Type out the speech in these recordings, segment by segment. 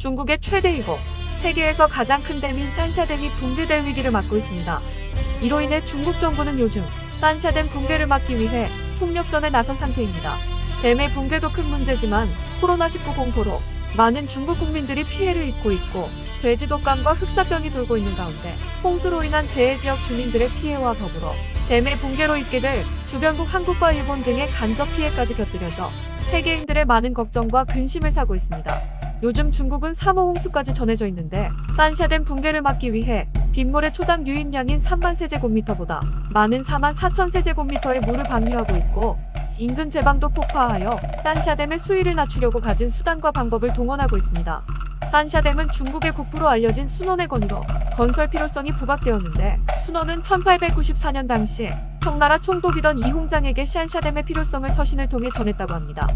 중국의 최대이고 세계에서 가장 큰 댐인 산샤댐이 붕괴될 위기를 맞고 있습니다. 이로 인해 중국 정부는 요즘 산샤댐 붕괴를 막기 위해 총력전에 나선 상태입니다. 댐의 붕괴도 큰 문제지만 코로나19 공포로 많은 중국 국민들이 피해를 입고 있고 돼지 독감과 흑사병이 돌고 있는 가운데 홍수로 인한 재해 지역 주민들의 피해와 더불어 댐의 붕괴로 입게 될 주변국 한국과 일본 등의 간접 피해까지 곁들여져 세계인들의 많은 걱정과 근심을 사고 있습니다. 요즘 중국은 3호 홍수까지 전해져 있는데 산샤댐 붕괴를 막기 위해 빗물의 초당 유입량인 3만 세제곱미터보다 많은 4만 4천 세제곱미터의 물을 방류하고 있고 인근 제방도 폭파하여 산샤댐의 수위를 낮추려고 가진 수단과 방법을 동원하고 있습니다. 산샤댐은 중국의 국부로 알려진 순원의 건의로 건설 필요성이 부각되었는데 순원은 1894년 당시 청나라 총독이던 이홍장에게 산샤댐의 필요성을 서신을 통해 전했다고 합니다.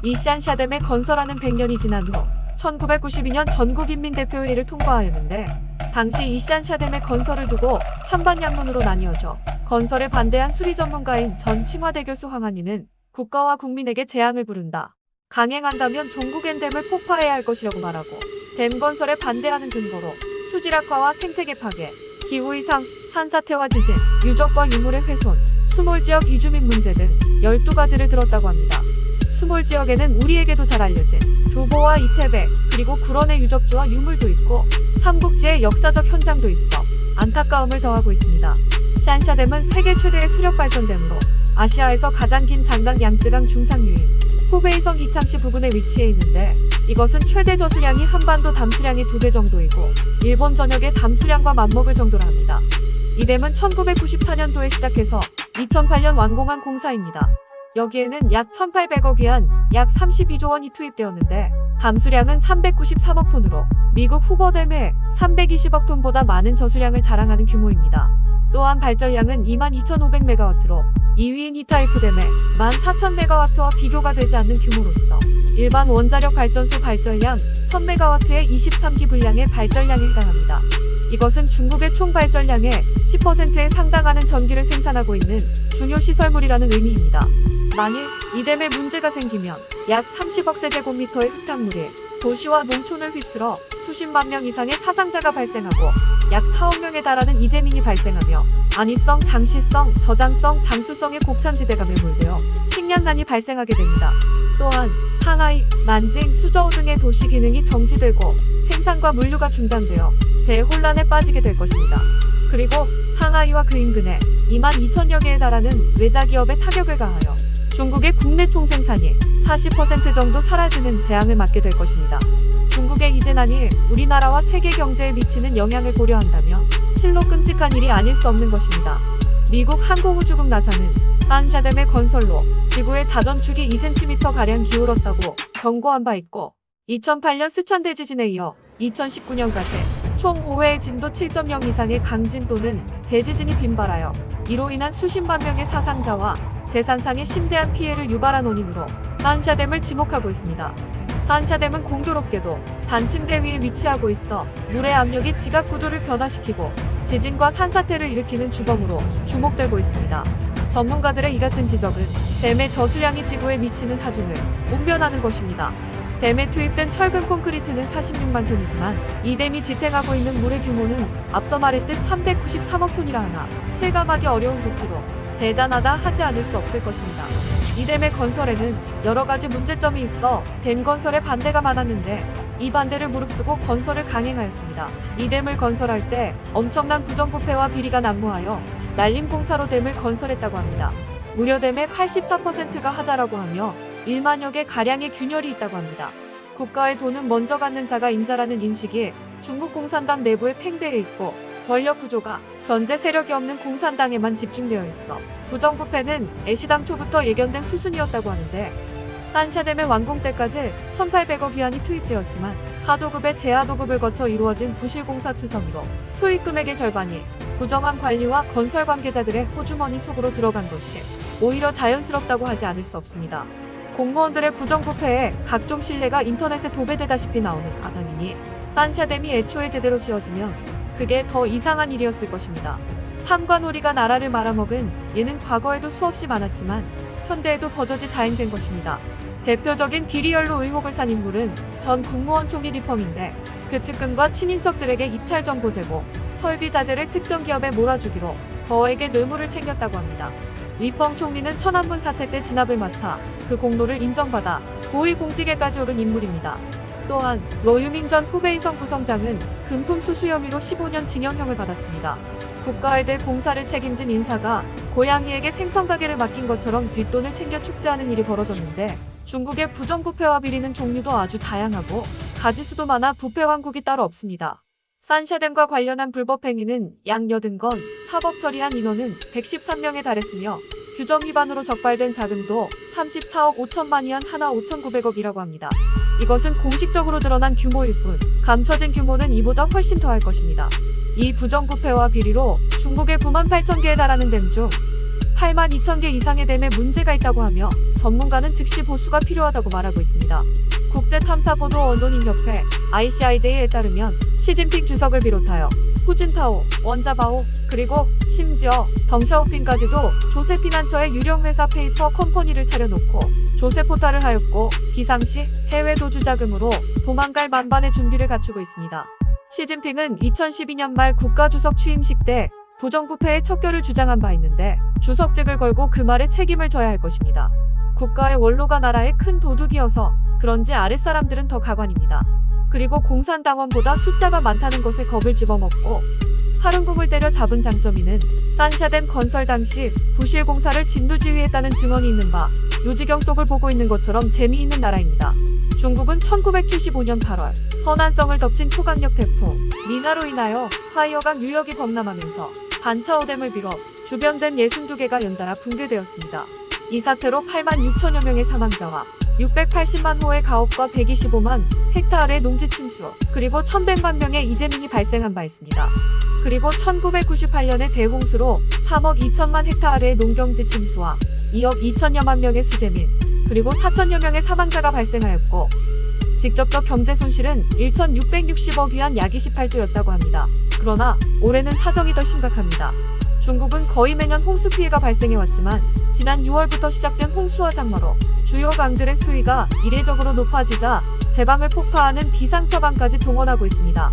이 산샤댐의 건설하는 100년이 지난 후 1992년 전국인민대표회의를 통과하였는데 당시 이 산샤댐의 건설을 두고 찬반 양론으로 나뉘어져 건설에 반대한 수리 전문가인 전 칭화대 교수 황한이는 국가와 국민에게 재앙을 부른다. 강행한다면 종국엔 댐을 폭파해야 할 것이라고 말하고 댐 건설에 반대하는 근거로 수질 악화와 생태계 파괴, 기후 이상, 산사태와 지진, 유적과 유물의 훼손, 수몰 지역 이주민 문제 등 12가지를 들었다고 합니다. 수몰 지역에는 우리에게도 잘 알려진 교보와 이태배, 그리고 구런의 유적지와 유물도 있고 삼국지의 역사적 현장도 있어 안타까움을 더하고 있습니다. 산샤댐은 세계 최대의 수력 발전댐으로 아시아에서 가장 긴 장강 양쯔강 중상류인 후베이성 이창시 부근에 위치해 있는데 이것은 최대 저수량이 한반도 담수량의 2배 정도이고 일본 전역의 담수량과 맞먹을 정도라 합니다. 이 댐은 1994년도에 시작해서 2008년 완공한 공사입니다. 여기에는 약 1,800억 위안, 약 32조 원이 투입되었는데 담수량은 393억 톤으로 미국 후버댐의 320억 톤보다 많은 저수량을 자랑하는 규모입니다. 또한 발전량은 22,500메가와트로 2위인 이타이프댐의 14,000메가와트와 비교가 되지 않는 규모로서 일반 원자력 발전소 발전량 1,000메가와트의 23기 분량의 발전량에 해당합니다. 이것은 중국의 총 발전량의 10%에 상당하는 전기를 생산하고 있는 중요 시설물이라는 의미입니다. 만일 이 댐에 문제가 생기면 약 30억 세제곱미터의 흙탕물이 도시와 농촌을 휩쓸어 수십만 명 이상의 사상자가 발생하고 약 4억 명에 달하는 이재민이 발생하며 안위성, 장시성, 저장성, 장수성의 곡창지대가 매몰되어 식량난이 발생하게 됩니다. 또한 상하이, 난징, 수저우 등의 도시 기능이 정지되고 생산과 물류가 중단되어 대혼란에 빠지게 될 것입니다. 그리고 상하이와 그 인근에 2만 2천여 개에 달하는 외자 기업에 타격을 가하여 중국의 국내 총생산이 40% 정도 사라지는 재앙을 맞게 될 것입니다. 중국의 이 재난이 우리나라와 세계 경제에 미치는 영향을 고려한다면 실로 끔찍한 일이 아닐 수 없는 것입니다. 미국 항공우주국 나사는 산샤댐의 건설로 지구의 자전축이 2cm가량 기울었다고 경고한 바 있고 2008년 스촨 대지진에 이어 2019년까지 총 5회의 진도 7.0 이상의 강진 또는 대지진이 빈발하여 이로 인한 수십만 명의 사상자와 재산상의 심대한 피해를 유발한 원인으로 산샤댐을 지목하고 있습니다. 산샤댐은 공교롭게도 단층대 위에 위치하고 있어 물의 압력이 지각 구조를 변화시키고 지진과 산사태를 일으키는 주범으로 주목되고 있습니다. 전문가들의 이 같은 지적은 댐의 저수량이 지구에 미치는 하중을 운변하는 것입니다. 댐에 투입된 철근 콘크리트는 46만 톤이지만 이 댐이 지탱하고 있는 물의 규모는 앞서 말했듯 393억 톤이라 하나 실감하기 어려운 부피로 대단하다 하지 않을 수 없을 것입니다. 이 댐의 건설에는 여러 가지 문제점이 있어 댐 건설에 반대가 많았는데 이 반대를 무릅쓰고 건설을 강행하였습니다. 이 댐을 건설할 때 엄청난 부정부패와 비리가 난무하여 난림공사로 댐을 건설했다고 합니다. 무려 댐의 84%가 하자라고 하며 1만여 개 가량의 균열이 있다고 합니다. 국가의 돈은 먼저 갖는 자가 임자라는 인식이 중국 공산당 내부에 팽배해 있고 권력 구조가 견제 세력이 없는 공산당에만 집중되어 있어 부정부패는 애시당초부터 예견된 수순이었다고 하는데 산샤댐의 완공 때까지 1,800억 위안이 투입되었지만 하도급의 재하도급을 거쳐 이루어진 부실공사 투성이로 투입 금액의 절반이 부정한 관리와 건설 관계자들의 호주머니 속으로 들어간 것이 오히려 자연스럽다고 하지 않을 수 없습니다. 공무원들의 부정부패에 각종 신뢰가 인터넷에 도배되다시피 나오는 바람이니 산샤댐이 애초에 제대로 지어지면 그게 더 이상한 일이었을 것입니다. 탐관오리가 나라를 말아먹은 예는 과거에도 수없이 많았지만 현대에도 버젓이 자행된 것입니다. 대표적인 비리연루 의혹을 산 인물은 전 국무원 총리 리펌인데 그 측근과 친인척들에게 입찰 정보 제보, 설비 자재를 특정 기업에 몰아주기로 거액의 뇌물을 챙겼다고 합니다. 리펌 총리는 천안문 사태 때 진압을 맡아 그 공로를 인정받아 고위공직에까지 오른 인물입니다. 또한 로유밍 전 후베이성 부성장은 금품 수수 혐의로 15년 징역형을 받았습니다. 국가에 공사를 책임진 인사가 고양이에게 생선가게를 맡긴 것처럼 뒷돈을 챙겨 축제하는 일이 벌어졌는데 중국의 부정부패와 비리는 종류도 아주 다양하고 가지수도 많아 부패 왕국이 따로 없습니다. 산샤댐과 관련한 불법 행위는 약 80건, 사법 처리한 인원은 113명에 달했으며 규정 위반으로 적발된 자금도 34억 5천만 위안 하나 5,900억이라고 합니다. 이것은 공식적으로 드러난 규모일 뿐 감춰진 규모는 이보다 훨씬 더할 것입니다. 이 부정부패와 비리로 중국의 9만 8천 개에 달하는 댐 중 8만 2천 개 이상의 댐에 문제가 있다고 하며 전문가는 즉시 보수가 필요하다고 말하고 있습니다. 국제탐사보도 언론인협회 ICIJ에 따르면 시진핑 주석을 비롯하여 후진타오, 원자바오, 그리고 심지어 덩샤오핑까지도 조세피난처의 유령 회사 페이퍼 컴퍼니를 차려놓고 조세포탈을 하였고 비상시 해외 도주 자금으로 도망갈 만반의 준비를 갖추고 있습니다. 시진핑은 2012년 말 국가주석 취임식 때 부정부패의 척결을 주장한 바 있는데 주석직을 걸고 그 말에 책임을 져야 할 것입니다. 국가의 원로가 나라의 큰 도둑이어서 그런지 아랫사람들은 더 가관입니다. 그리고 공산당원보다 숫자가 많다는 것에 겁을 집어먹고 화른금을 때려 잡은 장점이는 산샤댐 건설 당시 부실 공사를 진두지휘했다는 증언이 있는 바 요지경 속을 보고 있는 것처럼 재미있는 나라입니다. 중국은 1975년 8월 허난성을 덮친 초강력 태풍 니나로 인하여 화이어강 유역이 범람하면서 반차오댐을 비롯 주변 댐 62개가 연달아 붕괴되었습니다. 이 사태로 8만 6천여 명의 사망자와 680만 호의 가옥과 125만 헥타르의 농지 침수, 그리고 1100만 명의 이재민이 발생한 바 있습니다. 그리고 1998년의 대홍수로 3억 2천만 헥타르의 농경지 침수와 2억 2천여만 명의 수재민, 그리고 4천여 명의 사망자가 발생하였고 직접적 경제 손실은 1,660억 위안 약 28조였다고 합니다. 그러나 올해는 사정이 더 심각합니다. 중국은 거의 매년 홍수 피해가 발생해왔지만 지난 6월부터 시작된 홍수와 장마로 주요 강들의 수위가 이례적으로 높아지자 제방을 폭파하는 비상처방까지 동원하고 있습니다.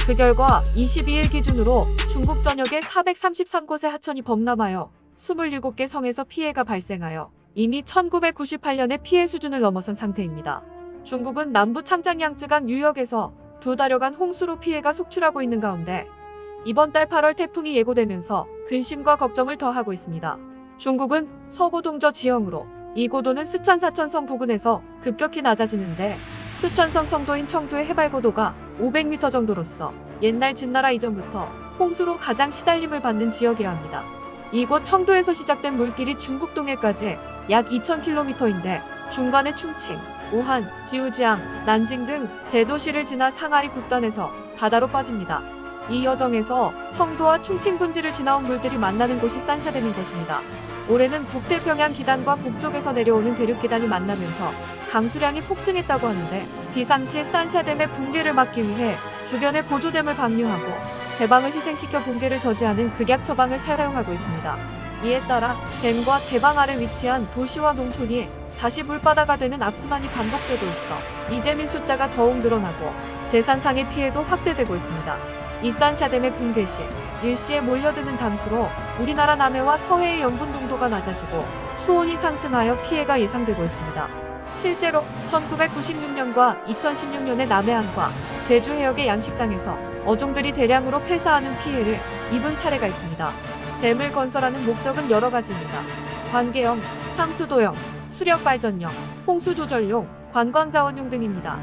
그 결과 22일 기준으로 중국 전역에 433곳의 하천이 범람하여 27개 성에서 피해가 발생하여 이미 1998년의 피해 수준을 넘어선 상태입니다. 중국은 남부 창장양쯔강 유역에서 2달여간 홍수로 피해가 속출하고 있는 가운데 이번 달 8월 태풍이 예고되면서 근심과 걱정을 더하고 있습니다. 중국은 서고동저 지형으로 이 고도는 스촨사천성 부근에서 급격히 낮아지는데 스촨성 성도인 청두의 해발 고도가 500m 정도로서 옛날 진나라 이전부터 홍수로 가장 시달림을 받는 지역이라 합니다. 이곳 청두에서 시작된 물길이 중국 동해까지 약 2000km인데 중간에 충칭, 우한, 지우지앙, 난징 등 대도시를 지나 상하이 북단에서 바다로 빠집니다. 이 여정에서 청도와 충칭 분지를 지나온 물들이 만나는 곳이 산샤댐인 것입니다. 올해는 북태평양 기단과 북쪽에서 내려오는 대륙 기단이 만나면서 강수량이 폭증했다고 하는데 비상시 산샤댐의 붕괴를 막기 위해 주변의 보조댐을 방류하고 제방을 희생시켜 붕괴를 저지하는 극약 처방을 사용하고 있습니다. 이에 따라 댐과 제방 아래 위치한 도시와 농촌이 다시 물바다가 되는 악순환이 반복되고 있어 이재민 숫자가 더욱 늘어나고 재산상의 피해도 확대되고 있습니다. 이 산샤댐의 붕괴 시 일시에 몰려드는 담수로 우리나라 남해와 서해의 염분 농도가 낮아지고 수온이 상승하여 피해가 예상되고 있습니다. 실제로 1996년과 2016년에 남해안과 제주 해역의 양식장에서 어종들이 대량으로 폐사하는 피해를 입은 사례가 있습니다. 댐을 건설하는 목적은 여러 가지입니다. 관계용, 상수도용, 수력발전용, 홍수조절용, 관광자원용 등입니다.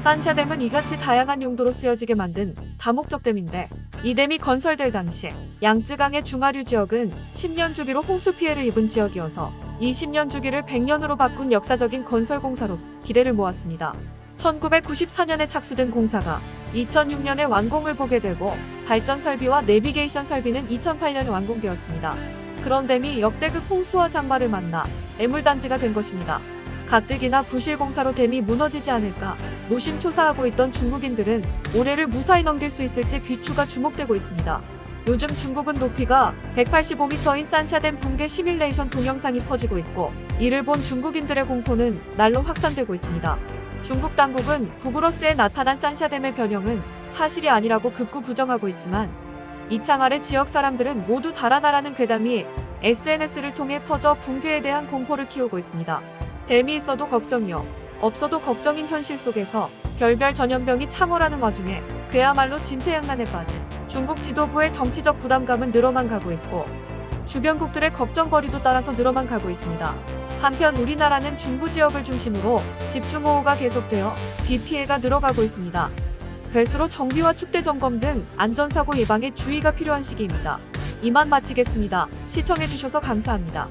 산샤댐은 이같이 다양한 용도로 쓰여지게 만든 다목적 댐인데 이 댐이 건설될 당시 양쯔강의 중하류 지역은 10년 주기로 홍수 피해를 입은 지역이어서 이 10년 주기를 100년으로 바꾼 역사적인 건설 공사로 기대를 모았습니다. 1994년에 착수된 공사가 2006년에 완공을 보게 되고 발전 설비와 내비게이션 설비는 2008년에 완공되었습니다. 그런 댐이 역대급 홍수와 장마를 만나 애물단지가 된 것입니다. 가뜩이나 부실 공사로 댐이 무너지지 않을까 노심초사하고 있던 중국인들은 올해를 무사히 넘길 수 있을지 귀추가 주목되고 있습니다. 요즘 중국은 높이가 185m인 산샤댐 붕괴 시뮬레이션 동영상이 퍼지고 있고, 이를 본 중국인들의 공포는 날로 확산되고 있습니다. 중국 당국은 구브로스에 나타난 산샤댐의 변형은 사실이 아니라고 극구 부정하고 있지만, 이창 아래 지역 사람들은 모두 달아나라는 괴담이 SNS를 통해 퍼져 붕괴에 대한 공포를 키우고 있습니다. 댐이 있어도 걱정이요, 없어도 걱정인 현실 속에서 별별 전염병이 창궐하는 와중에 그야말로 진퇴양난에 빠진 중국 지도부의 정치적 부담감은 늘어만 가고 있고, 주변국들의 걱정거리도 따라서 늘어만 가고 있습니다. 한편 우리나라는 중부 지역을 중심으로 집중호우가 계속되어 비 피해가 늘어가고 있습니다. 별수로 정비와 축대 점검 등 안전사고 예방에 주의가 필요한 시기입니다. 이만 마치겠습니다. 시청해주셔서 감사합니다.